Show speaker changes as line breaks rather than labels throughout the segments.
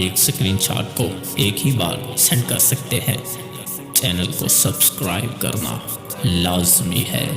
एक स्क्रीनशॉट को एक ही बार सेंड कर सकते हैं। चैनल को सब्सक्राइब करना लाजमी है।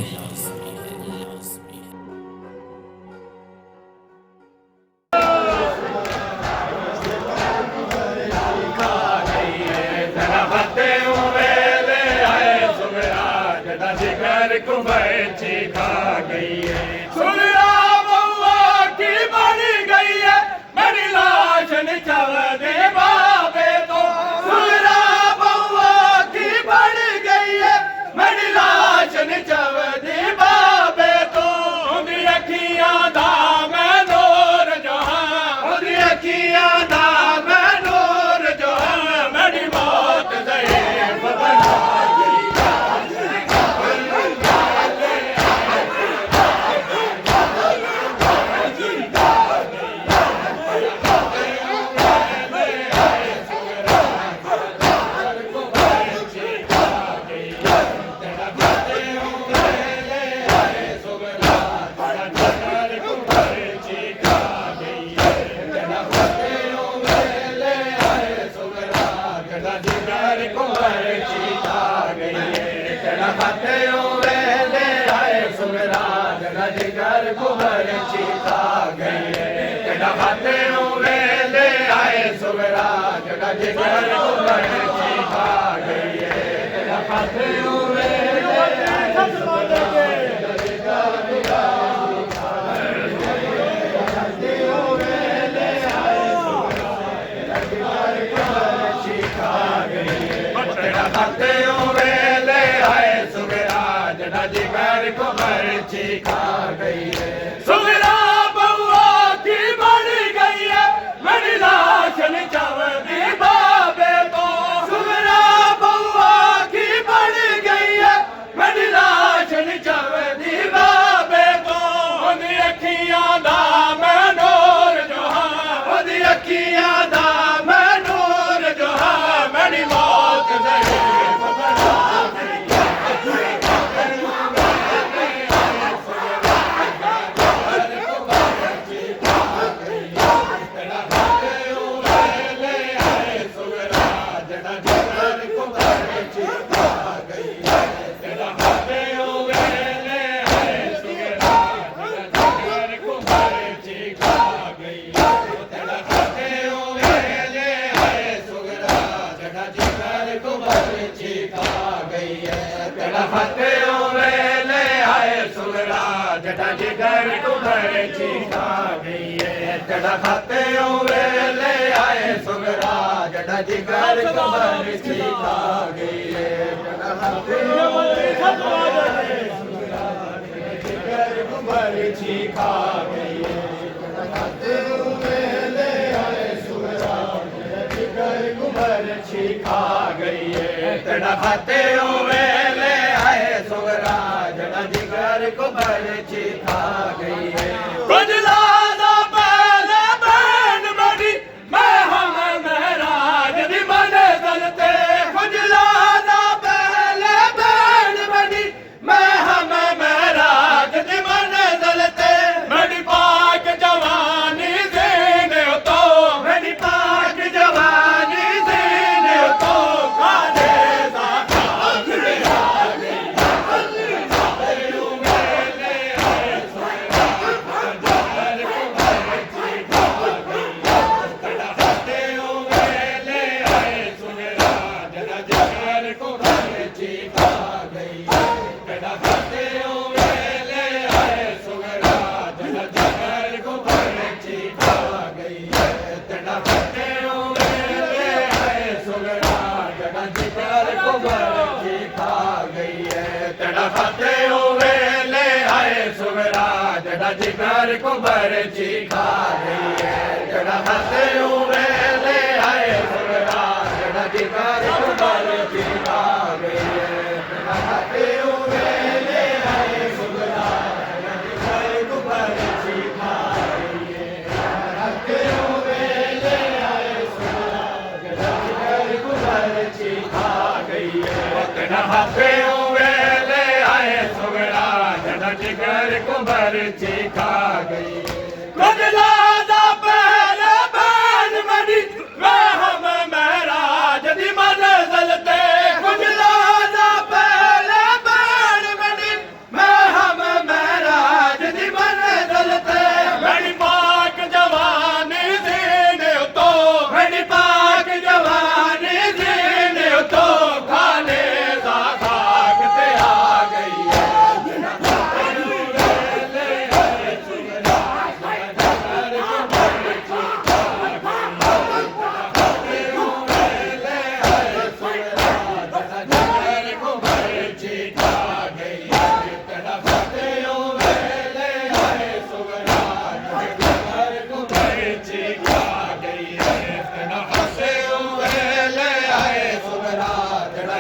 जिगर को बरछी खा गई है, जड़ा खाते हुए ले आए सुगरा, जड़ा जिगर को बरछी खा गई है, जड़ा खाते हुए ले आए सुगरा, जड़ा जिगर को बरछी खा गई है, खाते हुए ले आए सुगरा, जड़ा जिगर को बरछी खा गई है, जड़ा खाते हुए ले आए सुगरा, जड़ा जिगर को बरछी खा गई।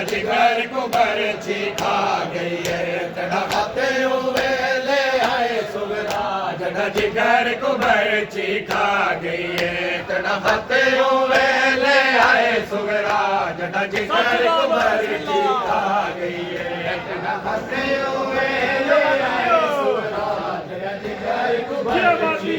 जिगर को बरछी खा गई है तेरा खाते हुए ले आए सुगरा जड़ा जिगर को बरछी खा गई है तेरा खाते हुए ले आए सुगरा जड़ा जिगर को बरछी खा गई है तेरा खाते हुए ले आए सुगरा जड़ा जिगर को बरछी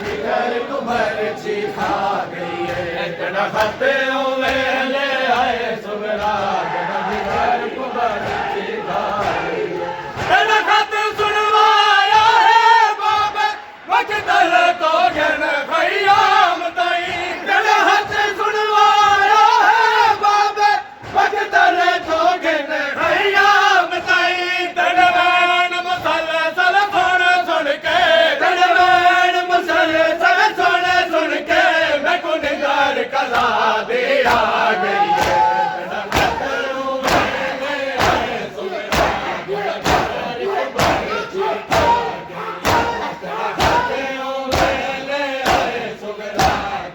जिगर को बरछी खा गई है तेरा खाते हुए ले आए सुगरा जड़ा जिगर को बरछी खा गई है तेरा खाते सुनवाया है बाबे वक्त तो घन खयाम ताई तेरा खाते सुनवाया है बाबे वक्त तो घन खयाम ताई तड़वान मसाला सल सुन के तड़वान मसाले सल सुन के मैं गुनहगार कला दे आ गई है तेरा खाते हुए ले आए सुगरा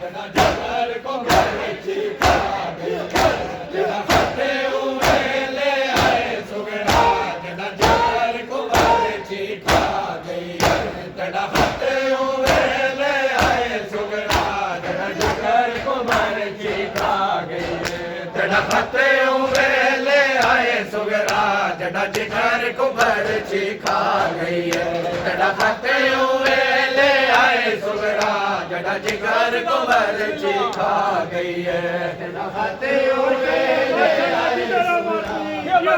जड़ा जिगर को बरछी खा गई है तेरा खाते हुए ले आए सुगरा जड़ा जिगर को बरछी खा गई है तेरा खाते हुए ले आए सुगरा जड़ा जिगर को बरछी खा गई है तेरा खाते हुए ले आए सुगरा जड़ा जिगर को बरछी खा गई है तेरा खाते हुए ले आए सुगरा जड़ा जिगर को बरछी खा गई है तेरा खाते हुए ले आए सुगरा जड़ा जिगर को बरछी खा गई है तेरा खाते हुए ले आए सुगरा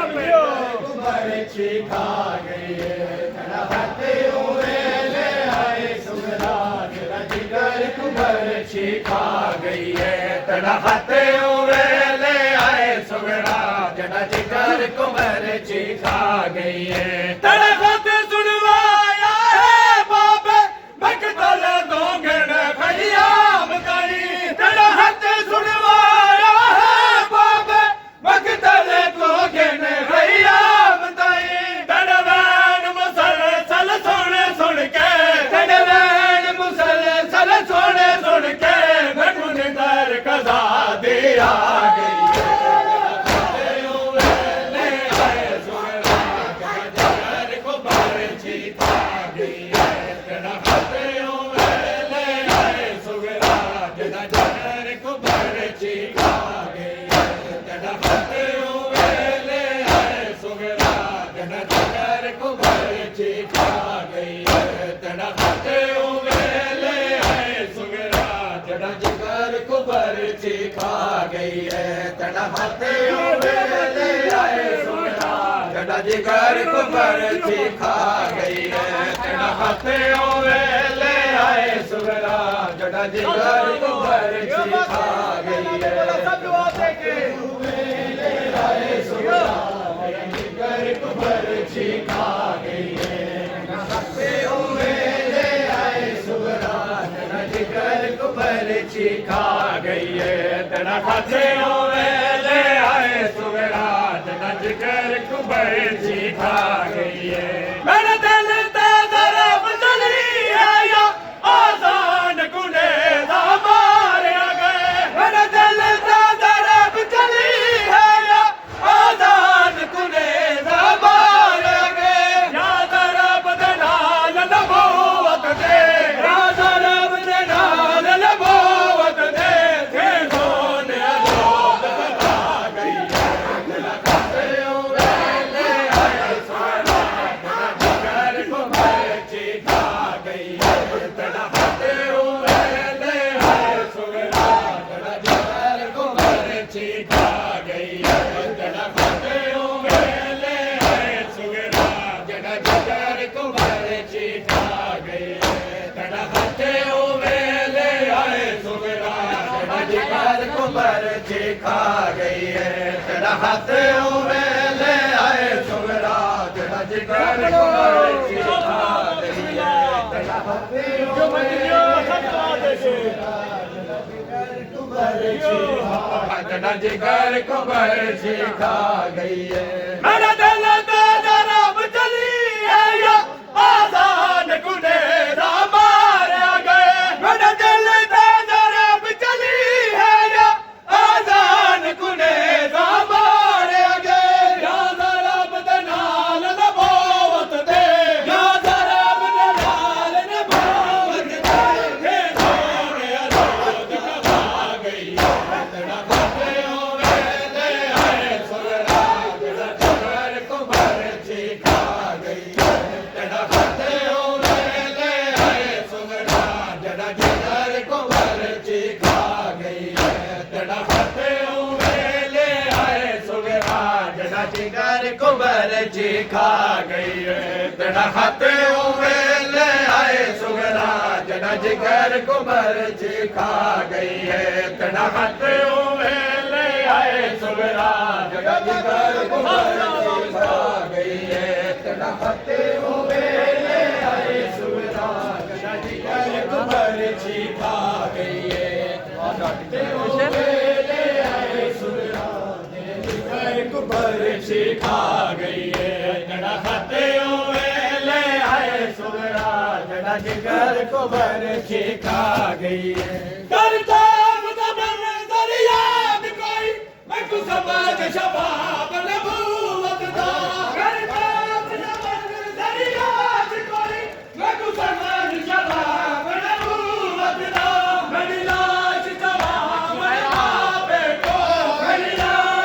को बरछी खा गई है तेरा खाते हुए ले आए सुगरा जड़ा जिगर को बरछी खा गई है तेरा खाते हुए ले आए सुगरा जड़ा जिगर को बरछी खा गई है तेरा खाते सुनवाया है बाबे बकतल दो घन खयाम ताई तेरा खाते सुनवाया है बाबे बकतल दो घन खयाम ताई तड़वान मुसलसल सुन के तड़वान मुसलसल सुन के मैं गुनहगार कज़ा दे आ गई है तेरा खाते हुए ले आए सुगरा जड़ा जिगर को बरछी खा गई है तेरा खाते हुए ले आए सुगरा जड़ा जिगर को बरछी खा गई है तेरा खाते हुए ले आए सुगरा जड़ा जिगर को बरछी खा गई है तेरा खाते हुए ले आए सुगरा जड़ा जिगर को बरछी खा गई है तेरा खाते हुए ले आए सुगरा जड़ा जिगर को बरछी खा गई है तेरा खाते हुए ले आए सुगरा जड़ा जिगर को बरछी खा गई है ले आए सुगरा जड़ा जिगर को बरछी खा गई है तेरा खाते हुए ले आए सुगरा जड़ा जिगर को बरछी खा गई है तेरा खाते हुए ले आए सुगरा जड़ा जिगर को बरछी खा गई है मेरे दिल ते तरफ चली है या आजान गुनेदा मारे गए मेरे दिल ते तरफ चली है या आजान गुनेदा मारे गए या तरफ दे नाल नबूवत दे या तरफ दे नाल नबूवत दे थे सोने अजोद बता गई है तेरा खाते हुए ले आए सुगरा जड़ा जिगर को बरछी खा गई है तेरा खाते हुए ले आए सुगरा जड़ा जिगर को बरछी खा गई है तेरा खाते हुए ले आए सुगरा जड़ा जिगर को बरछी खा गई है तेरा खाते हुए ले आए सुगरा जड़ा जिगर को बरछी खा गई है तेरा खाते हुए ले आए सुगरा जड़ा जिगर को बरछी खा गई है तेरा खाते हुए जड़ा जिगर को बरछी खा गई है मेरा दिल ते तरफ चली है या आजान गुनेदा मारे गए मेरा दिल ते तरफ जिगर कुबर जी खा गई है तेरा हाथे ले आए सुगरा जड़ा जिगर कुबर जी खा गई है तेरा हाथे ले आए सुगरा जड़ा जिगर कुबर जी खा गई है तेरा हाथे ले आए सुगरा जड़ा जिगर कुबर जी खा गई है कुबर खा गई है जड़ा खाते ले आए सुगरा जड़ा जिगर कुबर खा गई है करता दरिया कोई मैं कुछ समझ शबाब नबूवत दा करता दरिया कोई मैं कुछ समझ शबाब नबूवत दा मेरी लाश जवाब आपे को मेरी लाश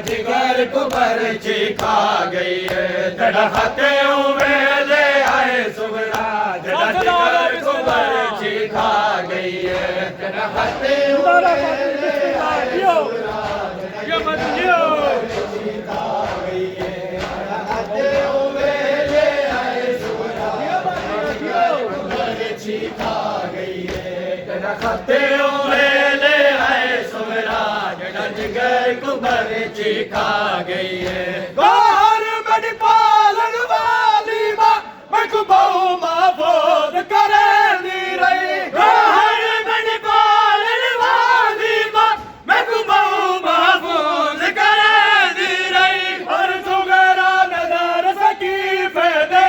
जिगर कुबर जी खा गई है जड़ा खाते ले आए सुगरा जड़ा जिगर कुबर जी खा गई है जड़ा खाते ले आए सुगरा ये मत लियो खा गई है जड़ा खाते ले आए सुगरा कुबर जी खा गई है जड़ा खाते ले आए सुगरा जड़ा जिगर कुबर जी खा गई है बाहर बड़ी पालन वाली माँ मैं को बहु महफूज करे दी रही बाहर बड़ी पालन वाली माँ मैं को बहु महफूज करे दी रही और सुगरा नजर सकी दे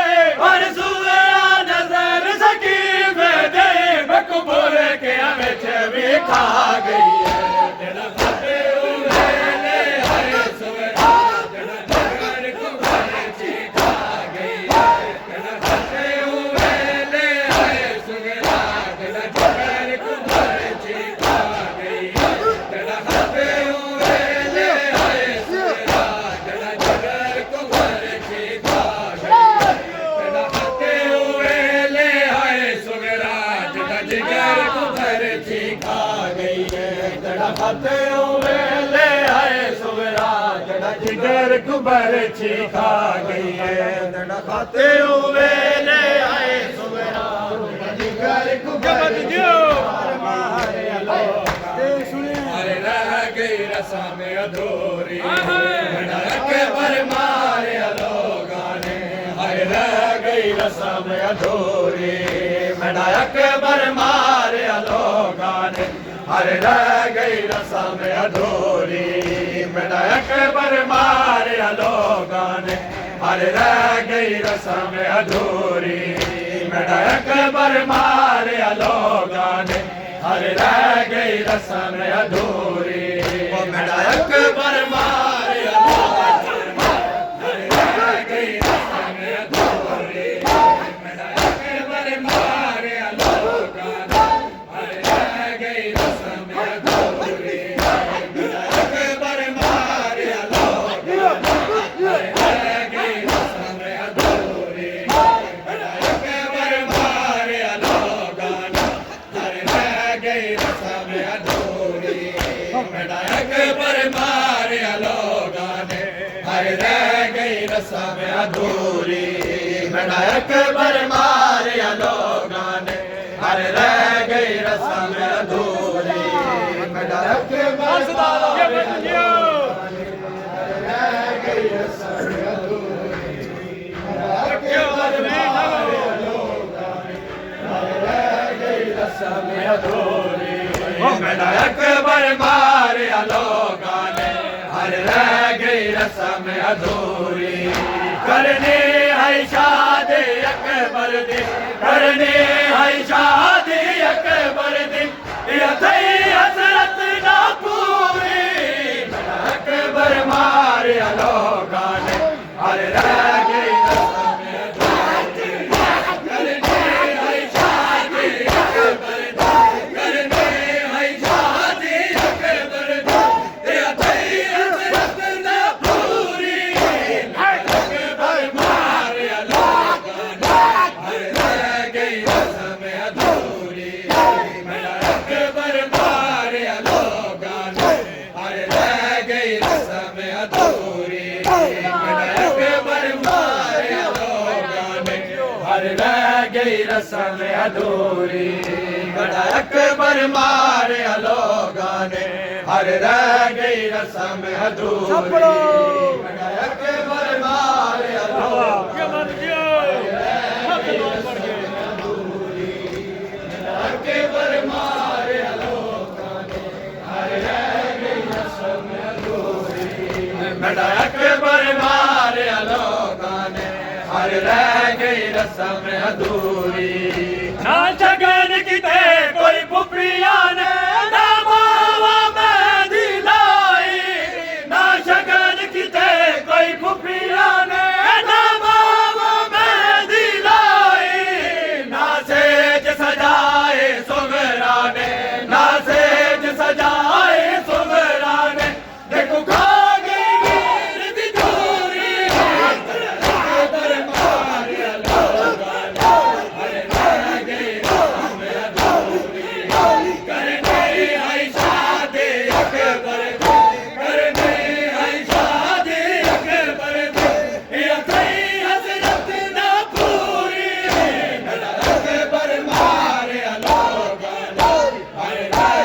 और सुगरा नजर सकी दे मैं को बोले के हमें भी खा गई है खाते ले आए सुगरा जड़ा जिगर कुबर जी खा गई है जड़ा खाते ले आए सुगरा जिगर कुबर जी अरे रह गई रस्म अधूरी के बर मारे लोगा ने अरे रह गई रस्म अधूरी मनाया के बर मारे लोगा ने अरे रह गई रस्म अधूरी मेरा अकबर मारिया लोगों ने हर रह गई रस्म अधूरी मेरा अकबर मारिया लोगों ने हर रह गई रस्म अधूरी मेरा अकबर मारिया रस्म अधूरी मेरा अकबर मारिया लोगों ने हर रह गई रस्म अधूरी मेरा अकबर मेरा अकबर मारिया लोगों ने हर रह गई रस्म अधूरी करने है शादी अकबर दी करने है शादी अकबर दी ये थई हसरत ना पूरी मेरा अकबर मारिया लोगों ने हर रह गई रस्म अधूरी करने है शादी अकबर दी करने है शादी अकबर दी ये थई हसरत ना पूरी अकबर मारिया लोगों ने हर रह गई रस्म अधूरी मेरा अकबर मारिया लोगों ने हर रह गई रस्म अधूरी मेरा अकबर मारिया लोगों ने हर रह गई रस्म अधूरी मेरा अकबर मारिया लोगों ने हर रह गई रस्म अधूरी मेरा अकबर मारिया अकबर मारिया लोगों ने हर रह गई रस्म अधूरी मेरा अकबर मारिया लोगों ने हर रह गई रस्म अधूरी ना जगन किते कोई पुपरिया ने ना मावा मैं दिलाई ना जगन किते कोई पुपरिया ने ना मावा मैं दिलाई ना सेज सजाए सुगरा ने ना सेज सजाए सुगरा ने देखो खा गई वीर दी चोरी अकबर मारिया लोगों ने हर रह गई रस्म अधूरी करने है शादी अकबर दी करने है शादी अकबर दी ये थई हसरत ना पूरी मेरा अकबर मारिया लोगों ने हर रह